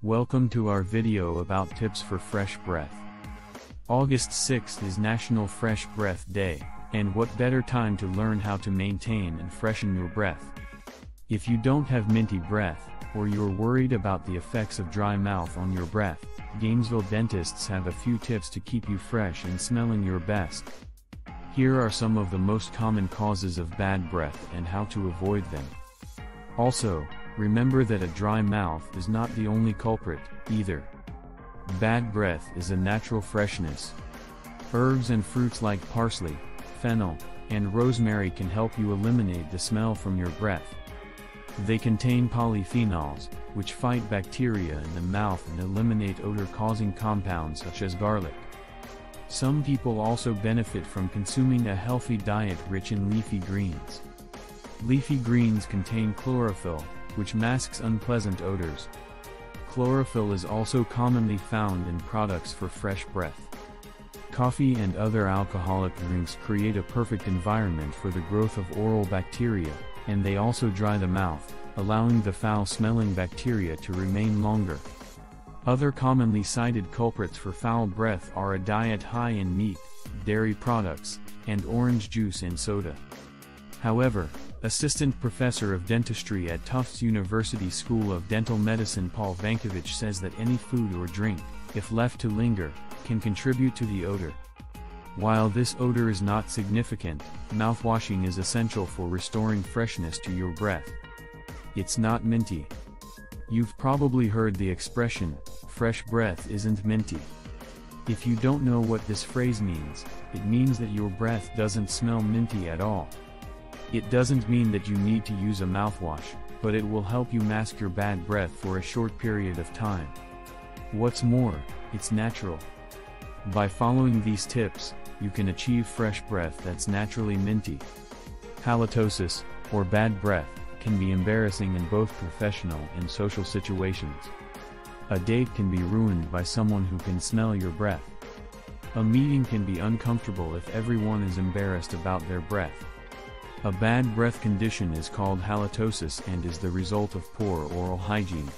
Welcome to our video about tips for fresh breath. August 6th is National Fresh Breath Day, and what better time to learn how to maintain and freshen your breath. If you don't have minty breath, or you're worried about the effects of dry mouth on your breath, Gainesville dentists have a few tips to keep you fresh and smelling your best. Here are some of the most common causes of bad breath and how to avoid them. Also, remember that a dry mouth is not the only culprit, either. Bad breath is a natural freshness. Herbs and fruits like parsley, fennel, and rosemary can help you eliminate the smell from your breath. They contain polyphenols, which fight bacteria in the mouth and eliminate odor-causing compounds such as garlic. Some people also benefit from consuming a healthy diet rich in leafy greens. Leafy greens contain chlorophyll, which masks unpleasant odors. Chlorophyll is also commonly found in products for fresh breath. Coffee and other alcoholic drinks create a perfect environment for the growth of oral bacteria, and they also dry the mouth, allowing the foul-smelling bacteria to remain longer. Other commonly cited culprits for foul breath are a diet high in meat, dairy products, and orange juice and soda. However, Assistant Professor of Dentistry at Tufts University School of Dental Medicine Paul Vankovich says that any food or drink, if left to linger, can contribute to the odor. While this odor is not significant, mouthwashing is essential for restoring freshness to your breath. It's not minty. You've probably heard the expression, fresh breath isn't minty. If you don't know what this phrase means, it means that your breath doesn't smell minty at all. It doesn't mean that you need to use a mouthwash, but it will help you mask your bad breath for a short period of time. What's more, it's natural. By following these tips, you can achieve fresh breath that's naturally minty. Halitosis, or bad breath, can be embarrassing in both professional and social situations. A date can be ruined by someone who can smell your breath. A meeting can be uncomfortable if everyone is embarrassed about their breath. A bad breath condition is called halitosis and is the result of poor oral hygiene.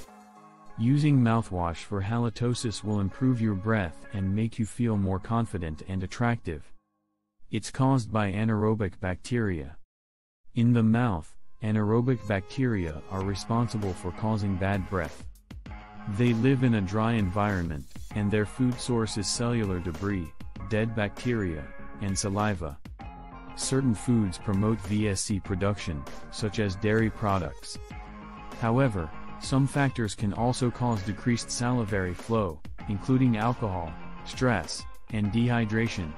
Using mouthwash for halitosis will improve your breath and make you feel more confident and attractive. It's caused by anaerobic bacteria. In the mouth, anaerobic bacteria are responsible for causing bad breath. They live in a dry environment, and their food source is cellular debris, dead bacteria, and saliva. Certain foods promote VSC production, such as dairy products. However, some factors can also cause decreased salivary flow, including alcohol, stress, and dehydration.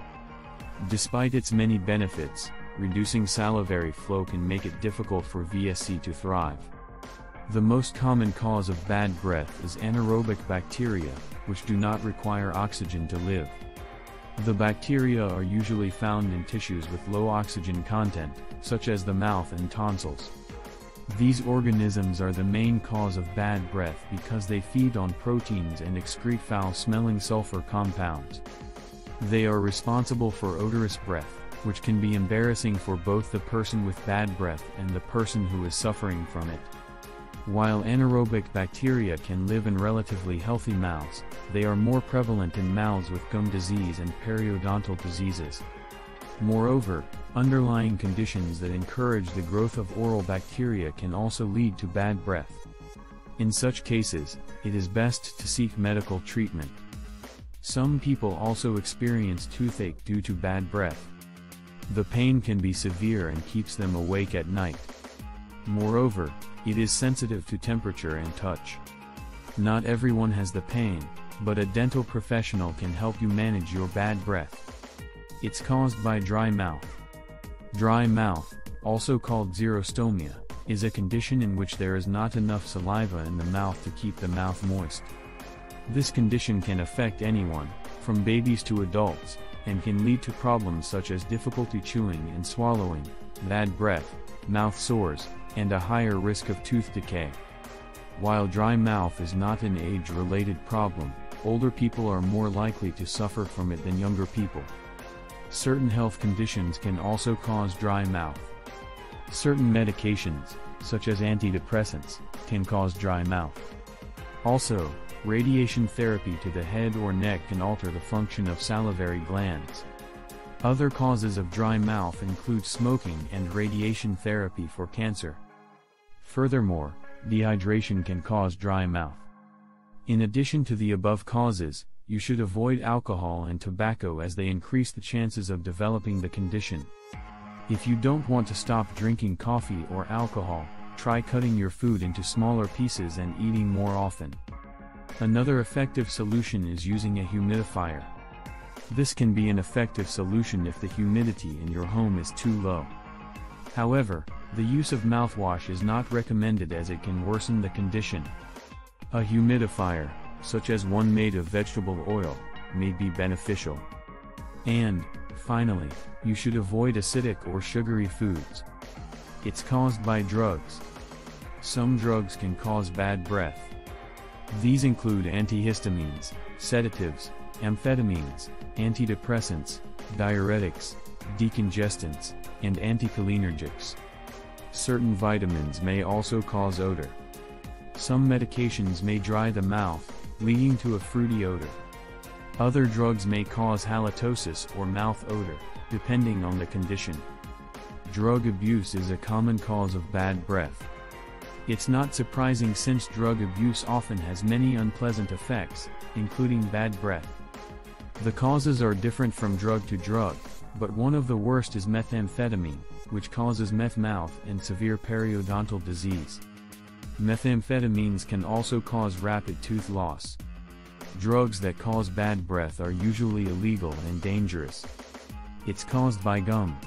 Despite its many benefits, reducing salivary flow can make it difficult for VSC to thrive. The most common cause of bad breath is anaerobic bacteria, which do not require oxygen to live. The bacteria are usually found in tissues with low oxygen content, such as the mouth and tonsils. These organisms are the main cause of bad breath because they feed on proteins and excrete foul-smelling sulfur compounds. They are responsible for odorous breath, which can be embarrassing for both the person with bad breath and the person who is suffering from it. While anaerobic bacteria can live in relatively healthy mouths, they are more prevalent in mouths with gum disease and periodontal diseases. Moreover, underlying conditions that encourage the growth of oral bacteria can also lead to bad breath. In such cases, it is best to seek medical treatment. Some people also experience toothache due to bad breath. The pain can be severe and keeps them awake at night. Moreover, it is sensitive to temperature and touch. Not everyone has the pain, but a dental professional can help you manage your bad breath. It's caused by dry mouth. Dry mouth, also called xerostomia, is a condition in which there is not enough saliva in the mouth to keep the mouth moist. This condition can affect anyone, from babies to adults, and can lead to problems such as difficulty chewing and swallowing, bad breath, mouth sores, and a higher risk of tooth decay. While dry mouth is not an age-related problem, older people are more likely to suffer from it than younger people. Certain health conditions can also cause dry mouth. Certain medications, such as antidepressants, can cause dry mouth. Also, Radiation therapy to the head or neck can alter the function of salivary glands. Other causes of dry mouth include smoking and radiation therapy for cancer. Furthermore, dehydration can cause dry mouth. In addition to the above causes, you should avoid alcohol and tobacco as they increase the chances of developing the condition. If you don't want to stop drinking coffee or alcohol, try cutting your food into smaller pieces and eating more often. Another effective solution is using a humidifier. This can be an effective solution if the humidity in your home is too low. However, the use of mouthwash is not recommended as it can worsen the condition. A humidifier, such as one made of vegetable oil, may be beneficial. And, finally, you should avoid acidic or sugary foods. It's caused by drugs. Some drugs can cause bad breath. These include antihistamines, sedatives, amphetamines, antidepressants, diuretics, decongestants, and anticholinergics. Certain vitamins may also cause odor. Some medications may dry the mouth, leading to a fruity odor. Other drugs may cause halitosis or mouth odor, depending on the condition. Drug abuse is a common cause of bad breath. It's not surprising since drug abuse often has many unpleasant effects, including bad breath. The causes are different from drug to drug, but one of the worst is methamphetamine, which causes meth mouth and severe periodontal disease. Methamphetamines can also cause rapid tooth loss. Drugs that cause bad breath are usually illegal and dangerous. It's caused by gum.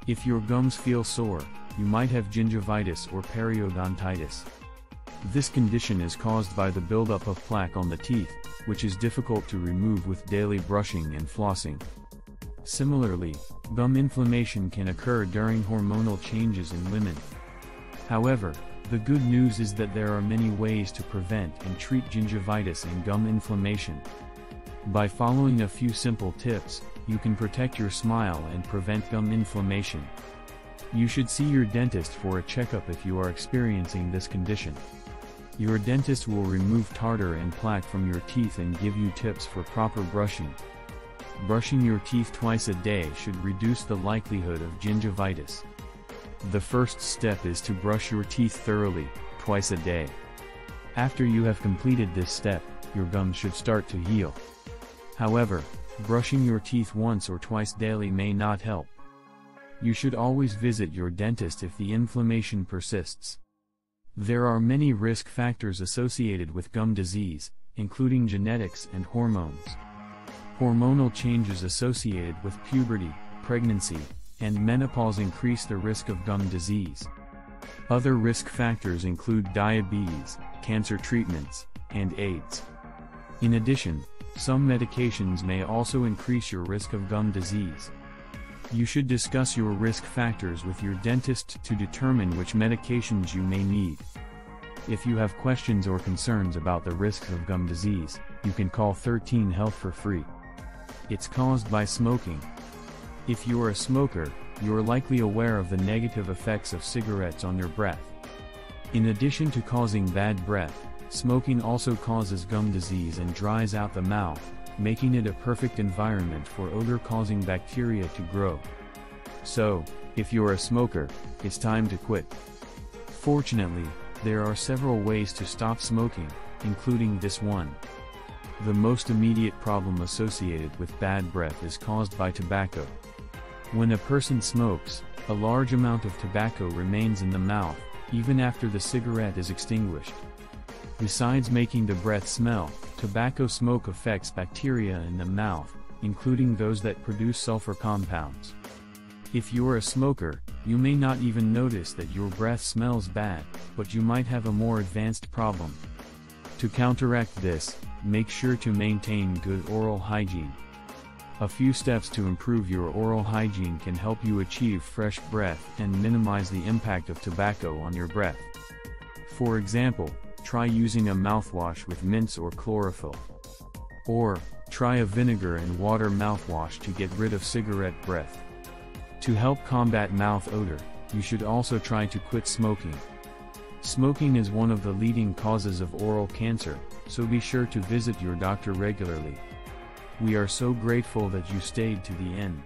If your gums feel sore, you might have gingivitis or periodontitis. This condition is caused by the buildup of plaque on the teeth, which is difficult to remove with daily brushing and flossing. Similarly, gum inflammation can occur during hormonal changes in women. However, the good news is that there are many ways to prevent and treat gingivitis and gum inflammation. By following a few simple tips, you can protect your smile and prevent gum inflammation. You should see your dentist for a checkup if you are experiencing this condition. Your dentist will remove tartar and plaque from your teeth and give you tips for proper brushing. Brushing your teeth twice a day should reduce the likelihood of gingivitis. The first step is to brush your teeth thoroughly, twice a day. After you have completed this step, your gums should start to heal. However, brushing your teeth once or twice daily may not help. You should always visit your dentist if the inflammation persists. There are many risk factors associated with gum disease, including genetics and hormones. Hormonal changes associated with puberty, pregnancy, and menopause increase the risk of gum disease. Other risk factors include diabetes, cancer treatments, and AIDS. In addition, some medications may also increase your risk of gum disease. You should discuss your risk factors with your dentist to determine which medications you may need. If you have questions or concerns about the risks of gum disease, you can call 13 Health for free. It's caused by smoking. If you are a smoker, you are likely aware of the negative effects of cigarettes on your breath. In addition to causing bad breath, smoking also causes gum disease and dries out the mouth, making it a perfect environment for odor-causing bacteria to grow. So, if you're a smoker, it's time to quit. Fortunately, there are several ways to stop smoking, including this one. The most immediate problem associated with bad breath is caused by tobacco. When a person smokes, a large amount of tobacco remains in the mouth, even after the cigarette is extinguished. Besides making the breath smell, tobacco smoke affects bacteria in the mouth, including those that produce sulfur compounds. If you're a smoker, you may not even notice that your breath smells bad, but you might have a more advanced problem. To counteract this, make sure to maintain good oral hygiene. A few steps to improve your oral hygiene can help you achieve fresh breath and minimize the impact of tobacco on your breath. For example, try using a mouthwash with mints or chlorophyll. Or, try a vinegar and water mouthwash to get rid of cigarette breath. To help combat mouth odor, you should also try to quit smoking. Smoking is one of the leading causes of oral cancer, so be sure to visit your doctor regularly. We are so grateful that you stayed to the end.